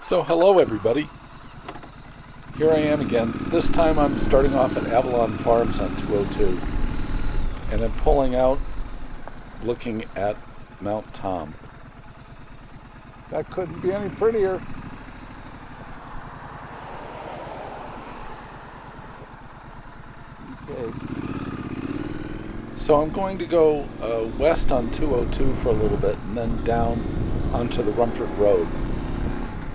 So hello everybody, here I am again. This time I'm starting off at Avalon Farms on 202 and I'm pulling out looking at Mount Tom. That couldn't be any prettier. Okay. So I'm going to go west on 202 for a little bit and then down onto the Rumford Road.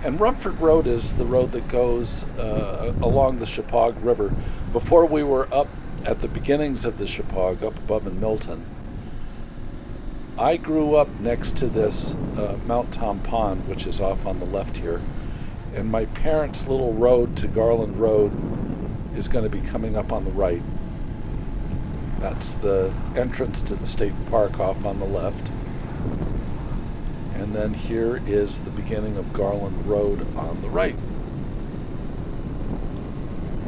And Rumford Road is the road that goes along the Sheapaug River. Before we were up at the beginnings of the Sheapaug, up above in Milton, I grew up next to this Mount Tom Pond, which is off on the left here. And my parents' little road to Garland Road is going to be coming up on the right. That's the entrance to the state park off on the left. And then here is the beginning of Garland Road on the right.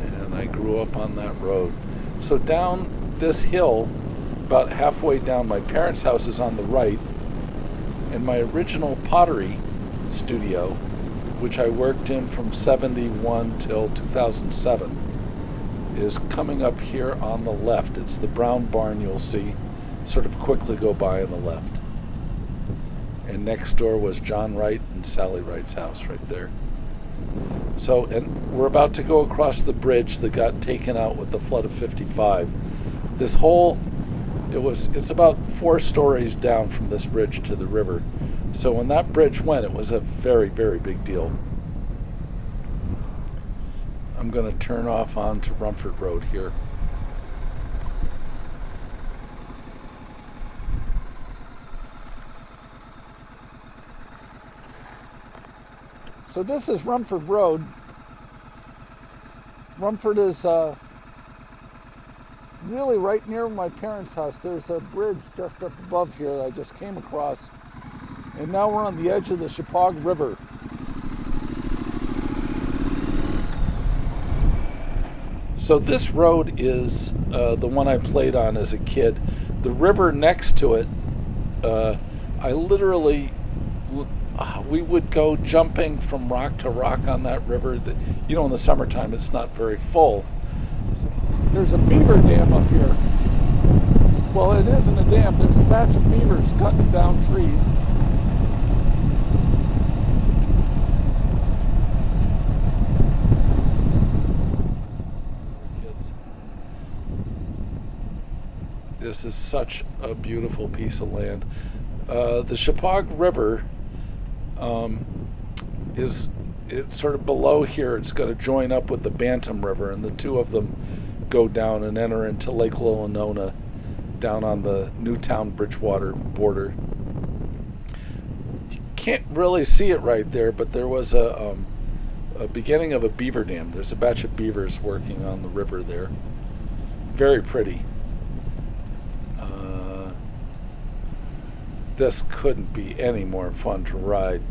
And I grew up on that road. So down this hill, about halfway down, my parents' house is on the right, and my original pottery studio, which I worked in from 71 till 2007, is coming up here on the left. It's the brown barn you'll see sort of quickly go by on the left. And next door was John Wright and Sally Wright's house right there. So, and we're about to go across the bridge that got taken out with the flood of 55. This whole, it's about 4 stories down from this bridge to the river. So when that bridge went, it was a very, very big deal. I'm going to turn off onto Rumford Road here. So this is Rumford Road. Rumford is really right near my parents' house. There's a bridge just up above here that I just came across. And now we're on the edge of the Sheapaug River. So this road is the one I played on as a kid. The river next to it, I literally... we would go jumping from rock to rock on that river. You know, in the summertime, it's not very full. So there's a beaver dam up here. Well, it isn't a dam. There's a batch of beavers cutting down trees. Kids. This is such a beautiful piece of land. The Sheapaug River it's sort of below here. It's going to join up with the Bantam River, and the two of them go down and enter into Lake Lillonona down on the Newtown-Bridgewater border. You can't really see it right there, but there was a beginning of a beaver dam. There's a batch of beavers working on the river there. Very pretty. This couldn't be any more fun to ride.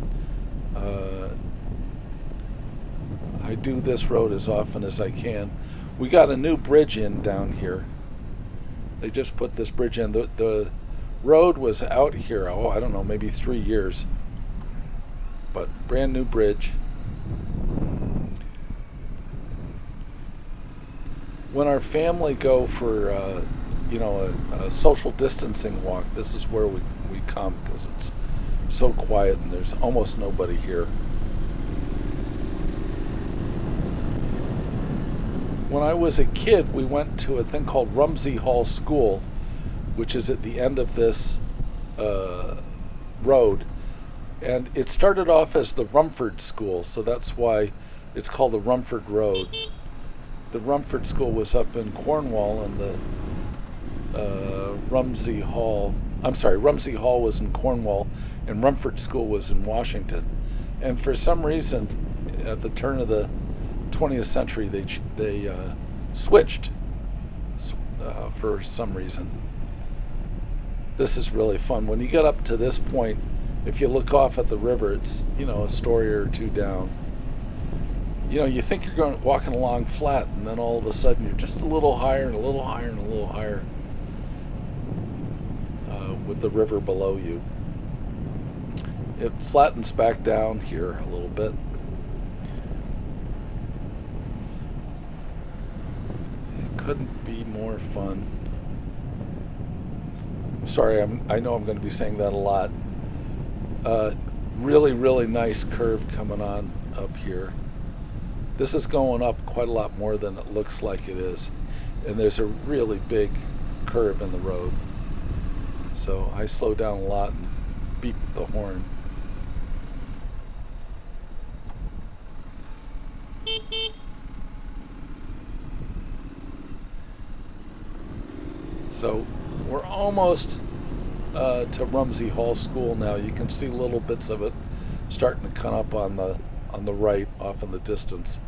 I do this road as often as I can. We got a new bridge in down here. They just put this bridge in. The road was out here, I don't know, maybe 3 years. But brand new bridge. When our family go for a social distancing walk, this is where we come, because it's so quiet and there's almost nobody here. When I was a kid, we went to a thing called Rumsey Hall School, which is at the end of this road. And it started off as the Rumford School, so that's why it's called the Rumford Road. The Rumford School was up in Cornwall, and the Rumsey Hall was in Cornwall, and Rumford School was in Washington. And for some reason, at the turn of the 20th century, they switched for some reason. This is really fun. When you get up to this point, if you look off at the river, it's, a story or two down. You think you're walking along flat, and then all of a sudden you're just a little higher and a little higher and a little higher with the river below you. It flattens back down here a little bit. couldn't be more fun. Sorry, I know I'm going to be saying that a lot. Really, really nice curve coming on up here. This is going up quite a lot more than it looks like it is. And there's a really big curve in the road. So I slow down a lot and beep the horn. So we're almost to Rumsey Hall School now. You can see little bits of it starting to come up on the right, off in the distance.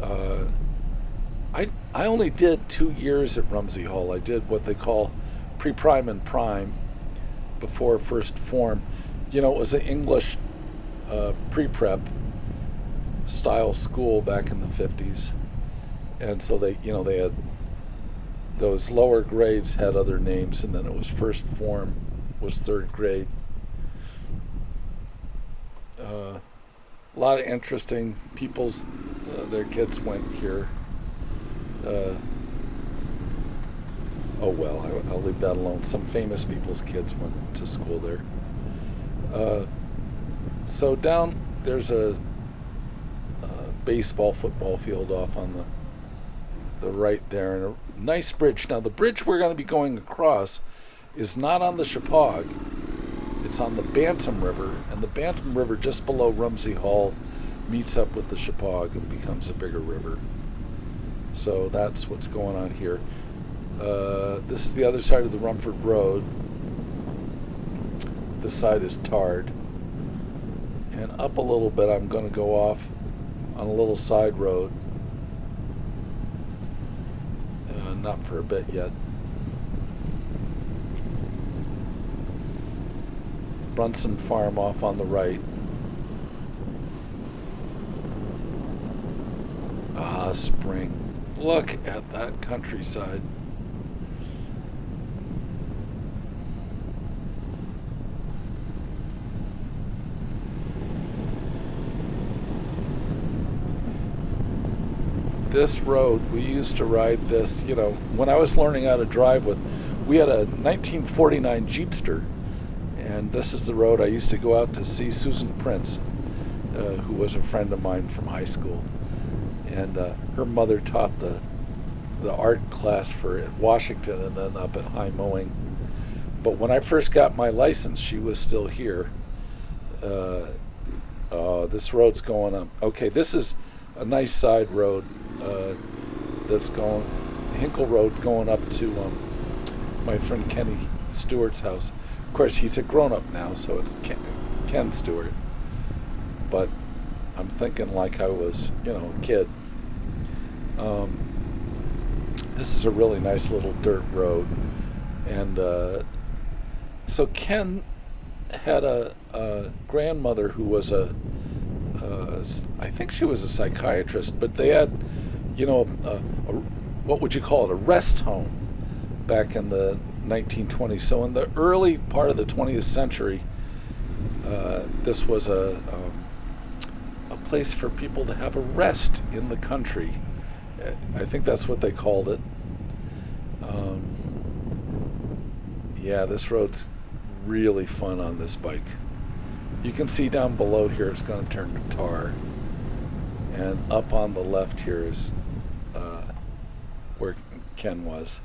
I only did 2 years at Rumsey Hall. I did what they call pre-prime and prime before first form. You know, it was an English pre-prep style school back in the 50s, and so they had those lower grades had other names, and then it was first form was third grade. A lot of interesting people's their kids went here. Oh well, I'll leave that alone. Some famous people's kids went to school there. So down there's a baseball, football field off on the right there, and a nice bridge. Now the bridge we're going to be going across is not on the Sheapaug. It's on the Bantam River, and the Bantam River just below Rumsey Hall meets up with the Sheapaug and becomes a bigger river. So that's what's going on here. This is the other side of the Rumford Road. This side is tarred. And up a little bit, I'm going to go off on a little side road. Not for a bit yet. Brunson Farm off on the right. Ah, spring. Look at that countryside. This road, we used to ride this, when I was learning how to drive we had a 1949 Jeepster, and this is the road I used to go out to see Susan Prince, who was a friend of mine from high school. And her mother taught the art class at Washington and then up at High Mowing. But when I first got my license, she was still here. This road's going up. Okay, this is a nice side road that's going, Hinkle Road, going up to my friend Kenny Stewart's house. Of course, he's a grown-up now, so it's Ken Stewart. But I'm thinking like I was, a kid. This is a really nice little dirt road. And so Ken had a grandmother who was I think she was a psychiatrist, but they had, what would you call it, a rest home back in the 1920s. So in the early part of the 20th century, this was a place for people to have a rest in the country. I think that's what they called it. Yeah, this road's really fun on this bike. You can see down below here it's going to turn to tar. And up on the left here is where Ken was.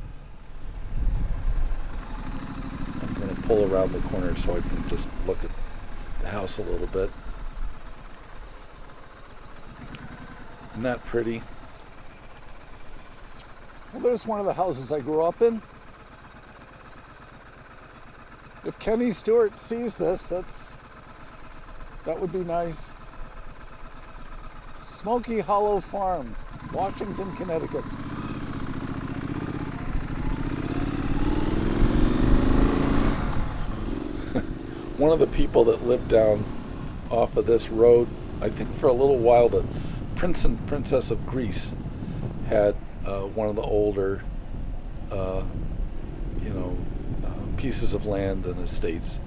I'm going to pull around the corner so I can just look at the house a little bit. Isn't that pretty? Well, there's one of the houses I grew up in. If Kenny Stewart sees this, that would be nice. Smoky Hollow Farm, Washington, Connecticut. One of the people that lived down off of this road, I think for a little while, the Prince and Princess of Greece had one of the older, pieces of land and estates.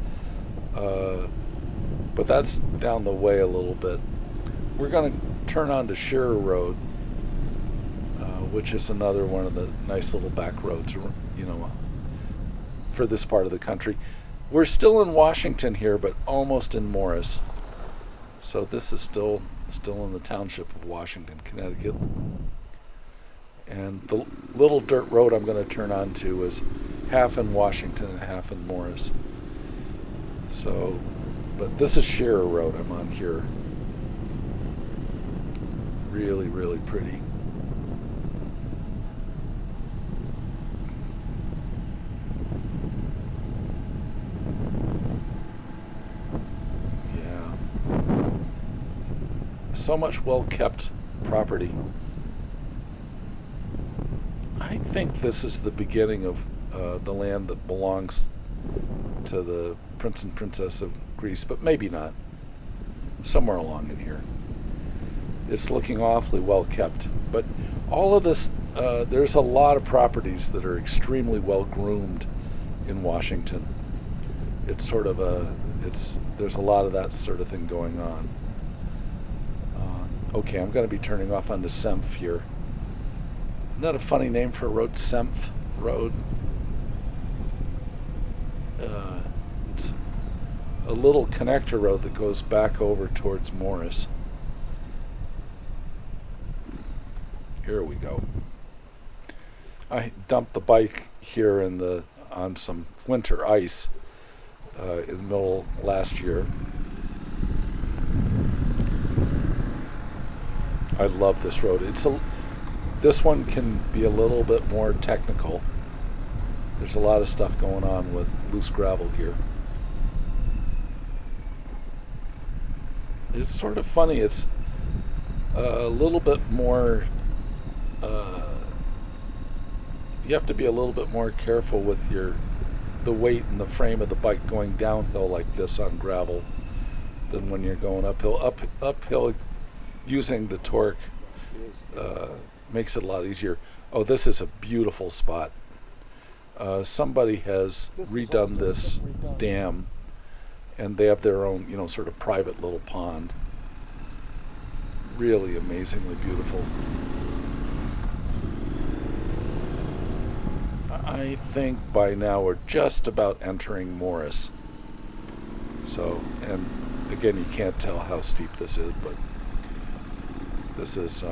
But that's down the way a little bit. We're going to turn on to Shearer Road, which is another one of the nice little back roads, for this part of the country. We're still in Washington here, but almost in Morris. So this is still in the township of Washington, Connecticut. And the little dirt road I'm going to turn onto is half in Washington and half in Morris. So, but this is Shearer Road I'm on here. Really, really pretty. So much well-kept property. I think this is the beginning of the land that belongs to the Prince and Princess of Greece, but maybe not. Somewhere along in here. It's looking awfully well-kept. But all of this, there's a lot of properties that are extremely well-groomed in Washington. It's sort of there's a lot of that sort of thing going on. Okay, I'm going to be turning off onto Seniff here. Isn't that a funny name for a road, Seniff Road? It's a little connector road that goes back over towards Morris. Here we go. I dumped the bike here on some winter ice in the middle last year. I love this road. This one can be a little bit more technical. There's a lot of stuff going on with loose gravel here. It's sort of funny. It's a little bit more. You have to be a little bit more careful with the weight and the frame of the bike going downhill like this on gravel than when you're going uphill. Uphill. Using the torque makes it a lot easier. Oh, this is a beautiful spot. Somebody has redone this dam, and they have their own, sort of private little pond. Really amazingly beautiful. I think by now we're just about entering Morris. So, and again, you can't tell how steep this is, but this is,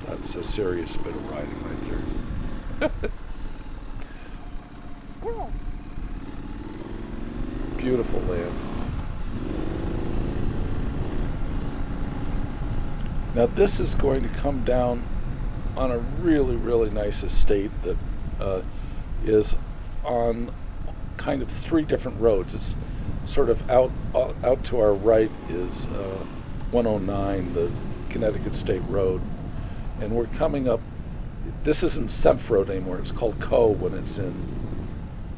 that's a serious bit of riding right there. Squirrel. Beautiful land. Now this is going to come down on a really, really nice estate that is on kind of 3 different roads. It's sort of out to our right is 109, the Connecticut State Road, and we're coming up. This isn't Seniff Road anymore. It's called Co when it's in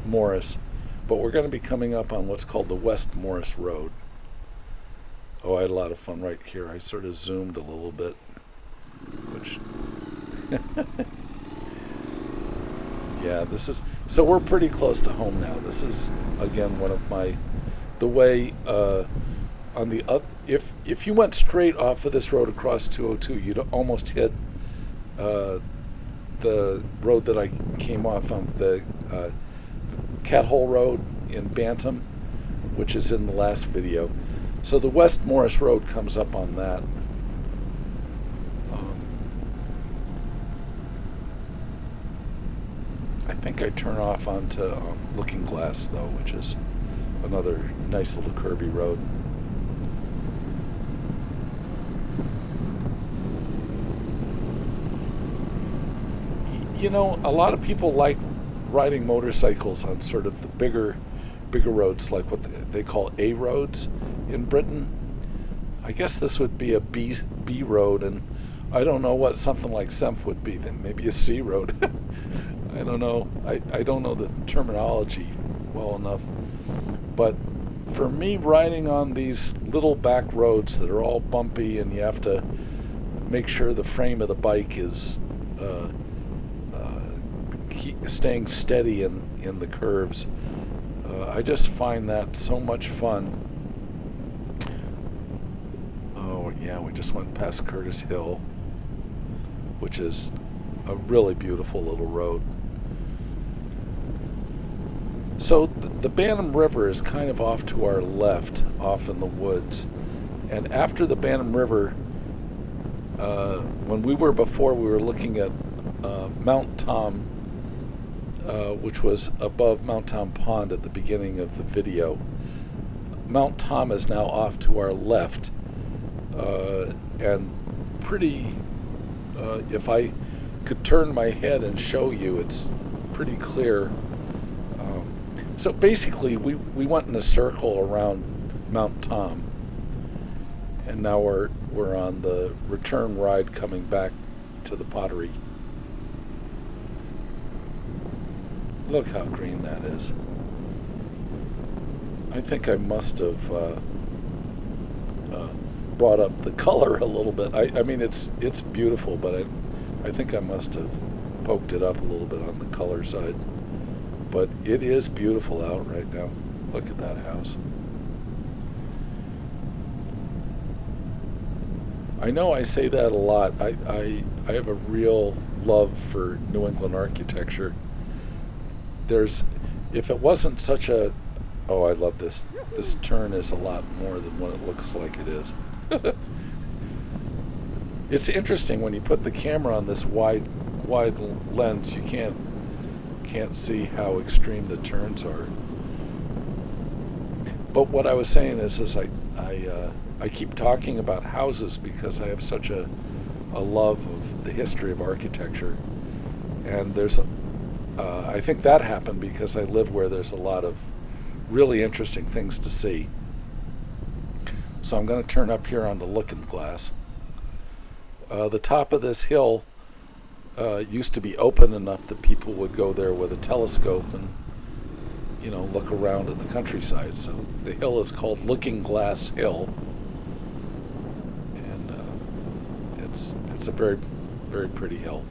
Morris, but we're going to be coming up on what's called the West Morris Road. Oh, I had a lot of fun right here. I sort of zoomed a little bit, which yeah, this is, so we're pretty close to home now. This is again one of the way on the up. If you went straight off of this road across 202, you'd almost hit the road that I came off on, the Cat Hole Road in Bantam, which is in the last video. So the West Morris Road comes up on that. I think I turn off onto Looking Glass though, which is another nice little curvy road. A lot of people like riding motorcycles on sort of the bigger roads, like what they call A roads in Britain. I guess this would be a B road, and I don't know what something like Seniff would be. Then maybe a C road. I don't know. I don't know the terminology well enough. But for me, riding on these little back roads that are all bumpy, and you have to make sure the frame of the bike is staying steady in the curves. I just find that so much fun. Oh yeah, we just went past Curtis Hill, which is a really beautiful little road. So the Bantam River is kind of off to our left, off in the woods. And after the Bantam River, when we were looking at Mount Tom, which was above Mount Tom Pond at the beginning of the video. Mount Tom is now off to our left, and pretty, if I could turn my head and show you, it's pretty clear. So basically, we went in a circle around Mount Tom, and now we're on the return ride coming back to the pottery. Look how green that is. I think I must have brought up the color a little bit. I mean, it's beautiful, but I think I must have poked it up a little bit on the color side. But it is beautiful out right now. Look at that house. I know I say that a lot. I have a real love for New England architecture. If it wasn't such a, oh, I love this. This turn is a lot more than what it looks like it is. It's interesting when you put the camera on this wide lens, you can't see how extreme the turns are. But what I was saying is I keep talking about houses because I have such a love of the history of architecture, and I think that happened because I live where there's a lot of really interesting things to see. So I'm going to turn up here on the looking glass. The top of this hill used to be open enough that people would go there with a telescope and, look around at the countryside. So the hill is called Looking Glass Hill, and it's a very, very pretty hill.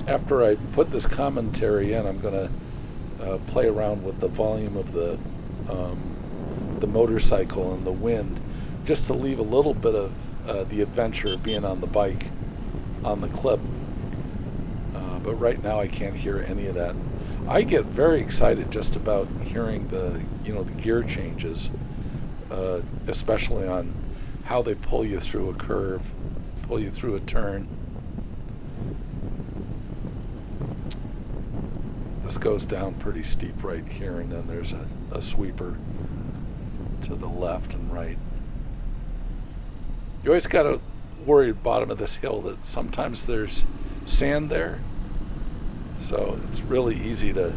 After I put this commentary in, I'm going to play around with the volume of the motorcycle and the wind, just to leave a little bit of the adventure of being on the bike on the clip. But right now I can't hear any of that. I get very excited just about hearing the gear changes, especially on how they pull you through a curve, pull you through a turn. This goes down pretty steep right here, and then there's a sweeper to the left and right. You always got to worry at the bottom of this hill that sometimes there's sand there, so it's really easy to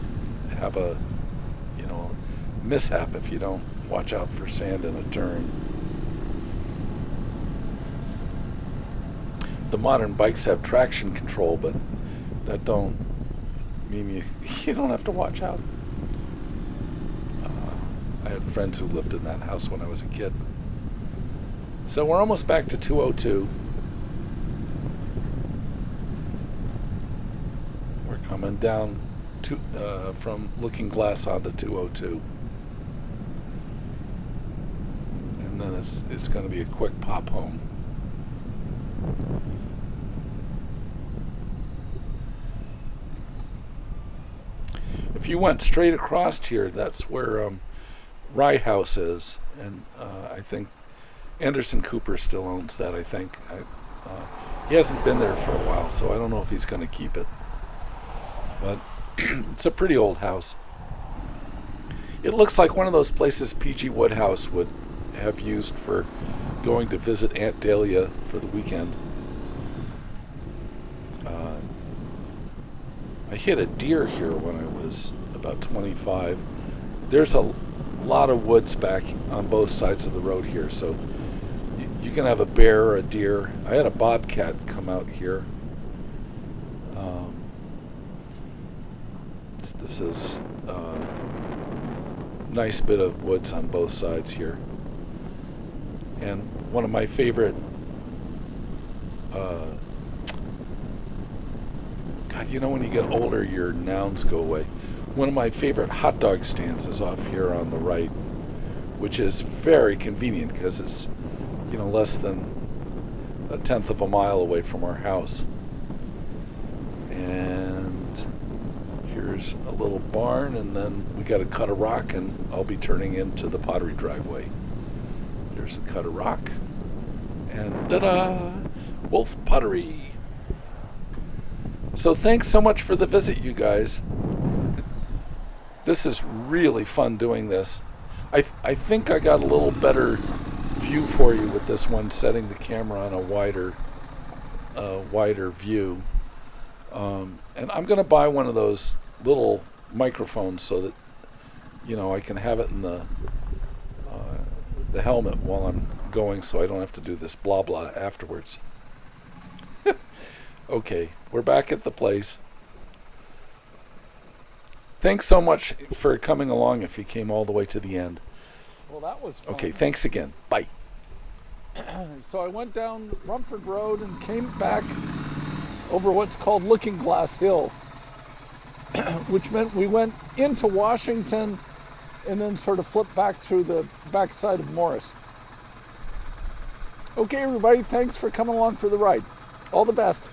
have a mishap if you don't watch out for sand in a turn. The modern bikes have traction control, but that don't mean you don't have to watch out. I had friends who lived in that house when I was a kid. So we're almost back to 202. We're coming down from Looking Glass onto 202. And then it's going to be a quick pop home. If you went straight across here, that's where Rye House is, and I think Anderson Cooper still owns that. I think he hasn't been there for a while, so I don't know if he's going to keep it. But it's a pretty old house. It looks like one of those places P.G. Wodehouse would have used for going to visit Aunt Dahlia for the weekend. I hit a deer here when I was about 25. There's a lot of woods back on both sides of the road here, so you can have a bear or a deer. I had a bobcat come out here. This is a nice bit of woods on both sides here. And one of my favorite when you get older, your nouns go away. One of my favorite hot dog stands is off here on the right, which is very convenient because it's, less than a tenth of a mile away from our house. And here's a little barn, and then we got to cut a rock, and I'll be turning into the pottery driveway. There's the cut a rock, and ta-da! Wolff Pottery. So thanks so much for the visit, you guys. This is really fun doing this. I think I got a little better view for you with this one, setting the camera on a wider view. And I'm going to buy one of those little microphones so that, I can have it in the helmet while I'm going, so I don't have to do this blah blah afterwards. Okay, we're back at the place. Thanks so much for coming along if you came all the way to the end. Well, that was fun. Okay, thanks again. Bye. So I went down Rumford Road and came back over what's called Looking Glass Hill, which meant we went into Washington and then sort of flipped back through the backside of Morris. Okay, everybody, thanks for coming along for the ride. All the best.